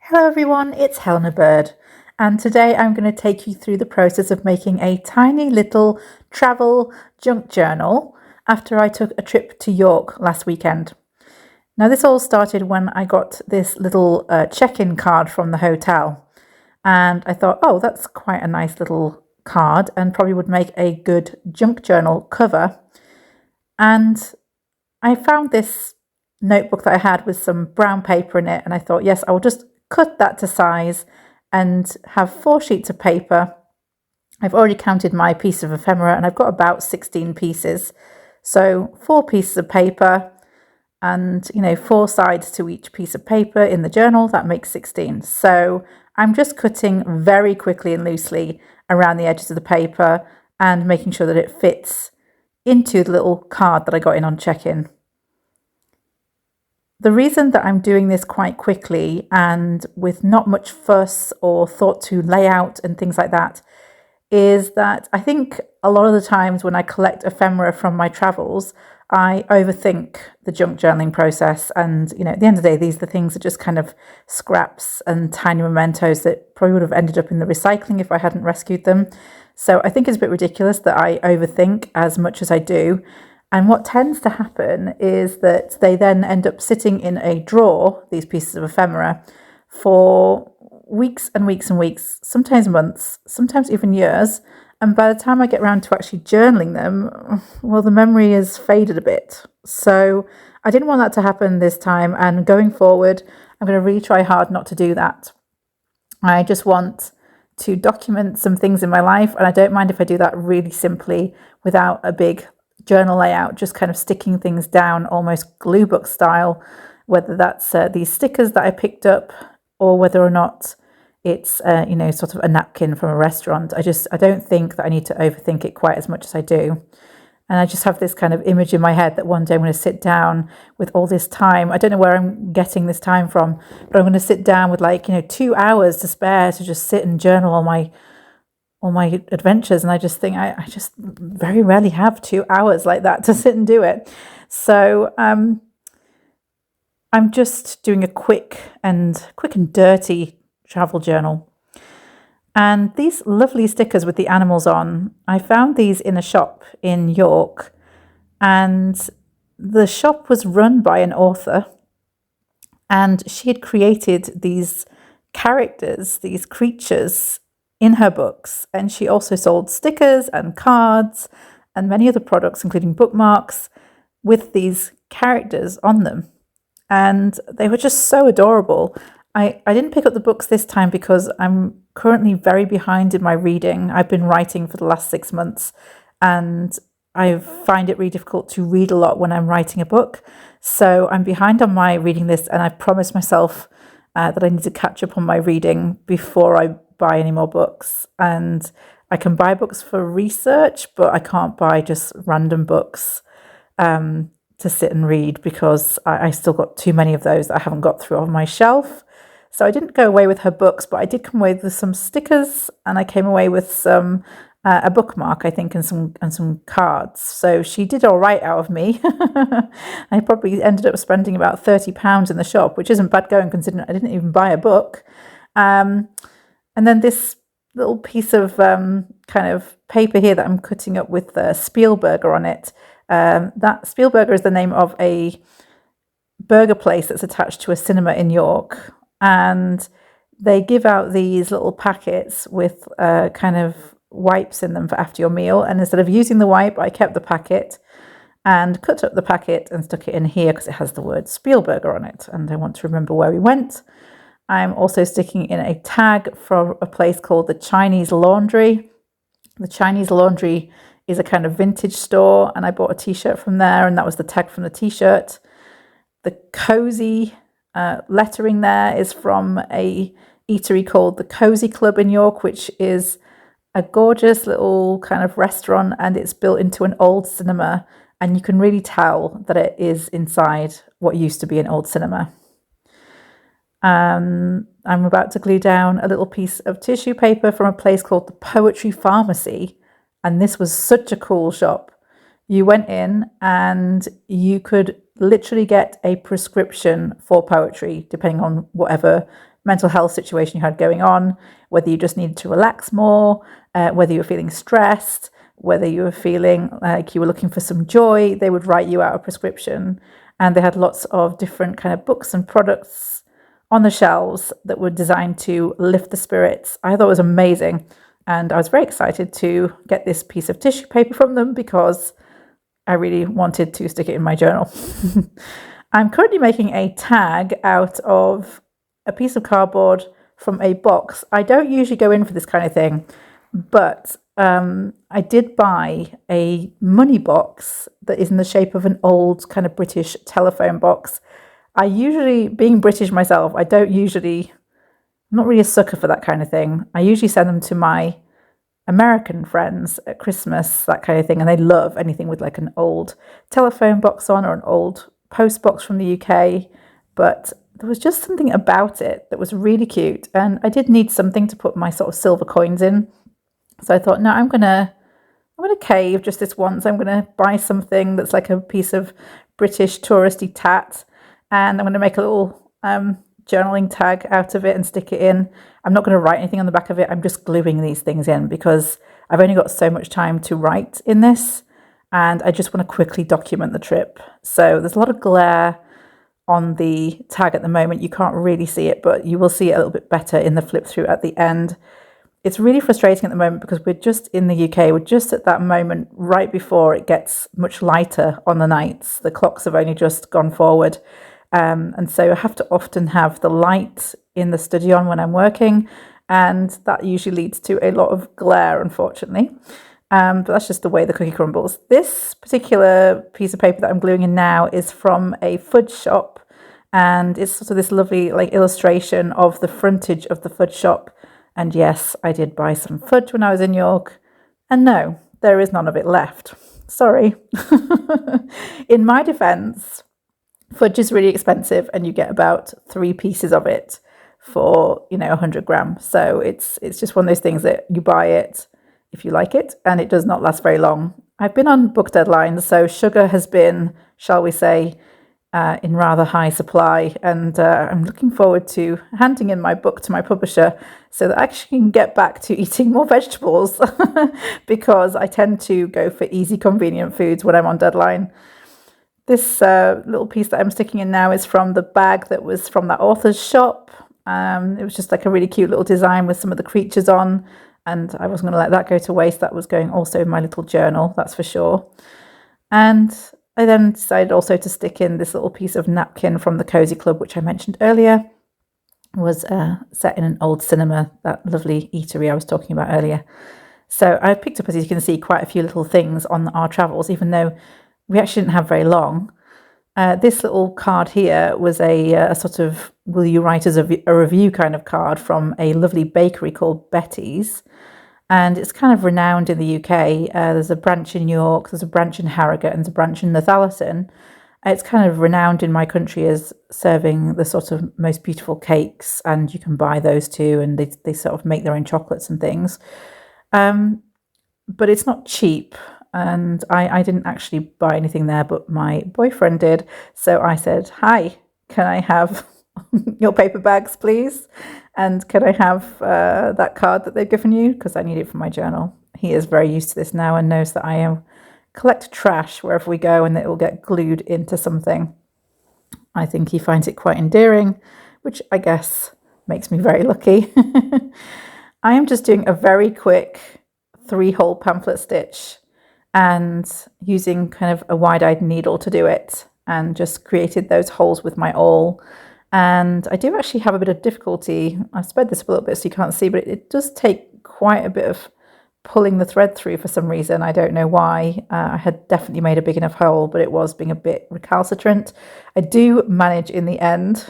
Hello everyone, it's Helena Bird, and today I'm going to take you through the process of making a tiny little travel junk journal after I took a trip to York last weekend. Now this all started when I got this little check-in card from the hotel, and I thought, oh, that's quite a nice little card and probably would make a good junk journal cover. And I found this notebook that I had with some brown paper in it, and I thought, yes, I will just cut that to size and have 4 sheets of paper. I've already counted my piece of ephemera and I've got about 16 pieces. So 4 pieces of paper and 4 sides to each piece of paper in the journal, that makes 16. So I'm just cutting very quickly and loosely around the edges of the paper and making sure that it fits into the little card that I got in on check-in. The reason that I'm doing this quite quickly and with not much fuss or thought to layout and things like that is that I think a lot of the times when I collect ephemera from my travels, I overthink the junk journaling process. And, at the end of the day, these are the things that just kind of scraps and tiny mementos that probably would have ended up in the recycling if I hadn't rescued them. So I think it's a bit ridiculous that I overthink as much as I do. And what tends to happen is that they then end up sitting in a drawer, these pieces of ephemera, for weeks and weeks and weeks, sometimes months, sometimes even years. And by the time I get around to actually journaling them, well, the memory is faded a bit. So I didn't want that to happen this time. And going forward, I'm going to really try hard not to do that. I just want to document some things in my life. And I don't mind if I do that really simply without a big journal layout, just kind of sticking things down almost glue book style, whether that's these stickers that I picked up or whether or not it's sort of a napkin from a restaurant. I don't think that I need to overthink it quite as much as I do. And I just have this kind of image in my head that one day I'm going to sit down with all this time. I don't know where I'm getting this time from, but I'm going to sit down with 2 hours to spare to just sit and journal all my adventures. And I just think I just very rarely have 2 hours like that to sit and do it. So I'm just doing a quick and dirty travel journal. And these lovely stickers with the animals on, I found these in a shop in York, and the shop was run by an author, and she had created these characters, these creatures in her books. And she also sold stickers and cards and many other products, including bookmarks, with these characters on them. And they were just so adorable. I didn't pick up the books this time because I'm currently very behind in my reading. I've been writing for the last 6 months and I find it really difficult to read a lot when I'm writing a book. So I'm behind on my reading list, and I promised myself that I need to catch up on my reading before I buy any more books. And I can buy books for research, but I can't buy just random books to sit and read because I still got too many of those that I haven't got through on my shelf. So I didn't go away with her books, but I did come away with some stickers, and I came away with some a bookmark, I think, and some cards. So she did all right out of me. I probably ended up spending about £30 in the shop, which isn't bad going considering I didn't even buy a book. And then this little piece of kind of paper here that I'm cutting up with Spielberger on it. That Spielberger is the name of a burger place that's attached to a cinema in York. And they give out these little packets with kind of wipes in them for after your meal. And instead of using the wipe, I kept the packet and cut up the packet and stuck it in here because it has the word Spielberger on it. And I want to remember where we went. I'm also sticking in a tag from a place called the Chinese Laundry. The Chinese Laundry is a kind of vintage store, and I bought a t-shirt from there, and that was the tag from the t-shirt. The cozy lettering there is from a eatery called the Cozy Club in York, which is a gorgeous little kind of restaurant, and it's built into an old cinema, and you can really tell that it is inside what used to be an old cinema. I'm about to glue down a little piece of tissue paper from a place called the Poetry Pharmacy, and this was such a cool shop. You went in and you could literally get a prescription for poetry, depending on whatever mental health situation you had going on, whether you just needed to relax more, whether you were feeling stressed, whether you were feeling like you were looking for some joy. They would write you out a prescription, and they had lots of different kind of books and products on the shelves that were designed to lift the spirits. I thought it was amazing, and I was very excited to get this piece of tissue paper from them because I really wanted to stick it in my journal. I'm currently making a tag out of a piece of cardboard from a box. I don't usually go in for this kind of thing, but I did buy a money box that is in the shape of an old kind of British telephone box. I usually, being British myself, I'm not really a sucker for that kind of thing. I usually send them to my American friends at Christmas, that kind of thing, and they love anything with like an old telephone box on or an old post box from the UK. But there was just something about it that was really cute, and I did need something to put my sort of silver coins in. So I thought, no, I'm gonna cave just this once. I'm gonna buy something that's like a piece of British touristy tat, and I'm gonna make a little journaling tag out of it and stick it in. I'm not going to write anything on the back of it. I'm just gluing these things in because I've only got so much time to write in this, and I just want to quickly document the trip. So there's a lot of glare on the tag at the moment. You can't really see it, but you will see it a little bit better in the flip through at the end. It's really frustrating at the moment because we're just in the UK. We're just at that moment right before it gets much lighter on the nights. The clocks have only just gone forward. And so I have to often have the light in the study on when I'm working, and that usually leads to a lot of glare, unfortunately. But that's just the way the cookie crumbles. This particular piece of paper that I'm gluing in now is from a fudge shop, and it's sort of this lovely like illustration of the frontage of the fudge shop. And yes, I did buy some fudge when I was in York, and no, there is none of it left. Sorry. In my defense, fudge is really expensive, and you get about 3 pieces of it for 100 grams. So it's just one of those things that you buy it if you like it, and it does not last very long. I've been on book deadlines, so sugar has been, shall we say, in rather high supply, and I'm looking forward to handing in my book to my publisher so that I actually can get back to eating more vegetables because I tend to go for easy, convenient foods when I'm on deadline. This little piece that I'm sticking in now is from the bag that was from that author's shop. It was just like a really cute little design with some of the creatures on, and I wasn't going to let that go to waste. That was going also in my little journal, that's for sure. And I then decided also to stick in this little piece of napkin from the Cozy Club, which I mentioned earlier, was set in an old cinema, that lovely eatery I was talking about earlier. So I picked up, as you can see, quite a few little things on our travels, even though we actually didn't have very long. This little card here was a sort of will you write us a review kind of card from a lovely bakery called Betty's. And it's kind of renowned in the UK. There's a branch in York, there's a branch in Harrogate, and there's a branch in Northallerton. It's kind of renowned in my country as serving the sort of most beautiful cakes, and you can buy those too, and they sort of make their own chocolates and things. But it's not cheap. And I didn't actually buy anything there, but my boyfriend did. So I said, hi, can I have your paper bags, please? And can I have that card that they've given you? Because I need it for my journal. He is very used to this now and knows that I collect trash wherever we go, and that it will get glued into something. I think he finds it quite endearing, which I guess makes me very lucky. I am just doing a very quick 3-hole pamphlet stitch, and using kind of a wide-eyed needle to do it, and just created those holes with my awl. And I do actually have a bit of difficulty. I've sped this up a little bit so you can't see, but it does take quite a bit of pulling the thread through for some reason. I don't know why. I had definitely made a big enough hole, but it was being a bit recalcitrant. I do manage in the end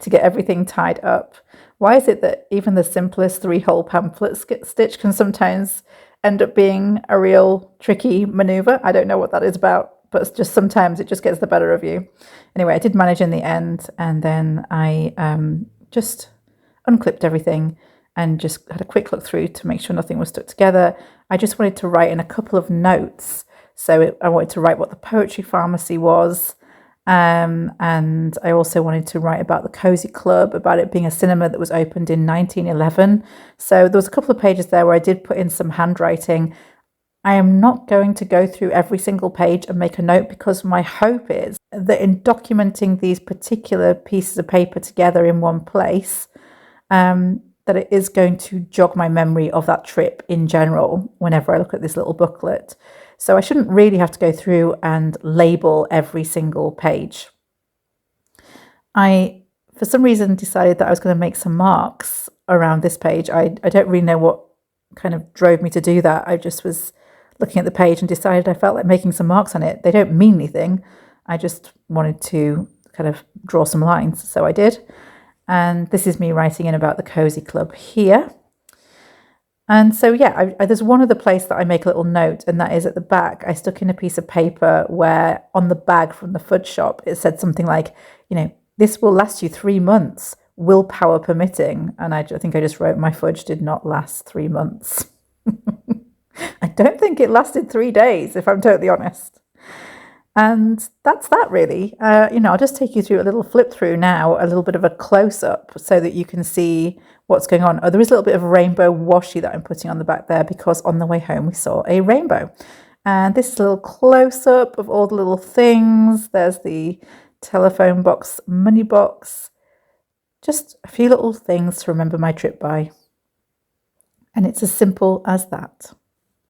to get everything tied up. Why is it that even the simplest 3-hole pamphlet stitch can sometimes end up being a real tricky maneuver? I don't know what that is about, but it's just sometimes it just gets the better of you. Anyway, I did manage in the end, and then I just unclipped everything and just had a quick look through to make sure nothing was stuck together. I just wanted to write in a couple of notes. So I wanted to write what the poetry pharmacy was, And I also wanted to write about the Cozy Club, about it being a cinema that was opened in 1911. So there was a couple of pages there where I did put in some handwriting. I am not going to go through every single page and make a note, because my hope is that in documenting these particular pieces of paper together in one place, that it is going to jog my memory of that trip in general whenever I look at this little booklet. So I shouldn't really have to go through and label every single page. I, for some reason, decided that I was going to make some marks around this page. I don't really know what kind of drove me to do that. I just was looking at the page and decided I felt like making some marks on it. They don't mean anything. I just wanted to kind of draw some lines. So I did. And this is me writing in about the Cozy Club here. And so, yeah, there's one other place that I make a little note, and that is at the back. I stuck in a piece of paper where on the bag from the fudge shop, it said something like, this will last you 3 months, willpower permitting. And I think I just wrote, my fudge did not last 3 months. I don't think it lasted 3 days, if I'm totally honest. And that's that, really. I'll just take you through a little flip through now, a little bit of a close up, so that you can see what's going on. Oh, there is a little bit of rainbow washi that I'm putting on the back there, because on the way home we saw a rainbow. And this is a little close up of all the little things. There's the telephone box, money box, just a few little things to remember my trip by. And it's as simple as that.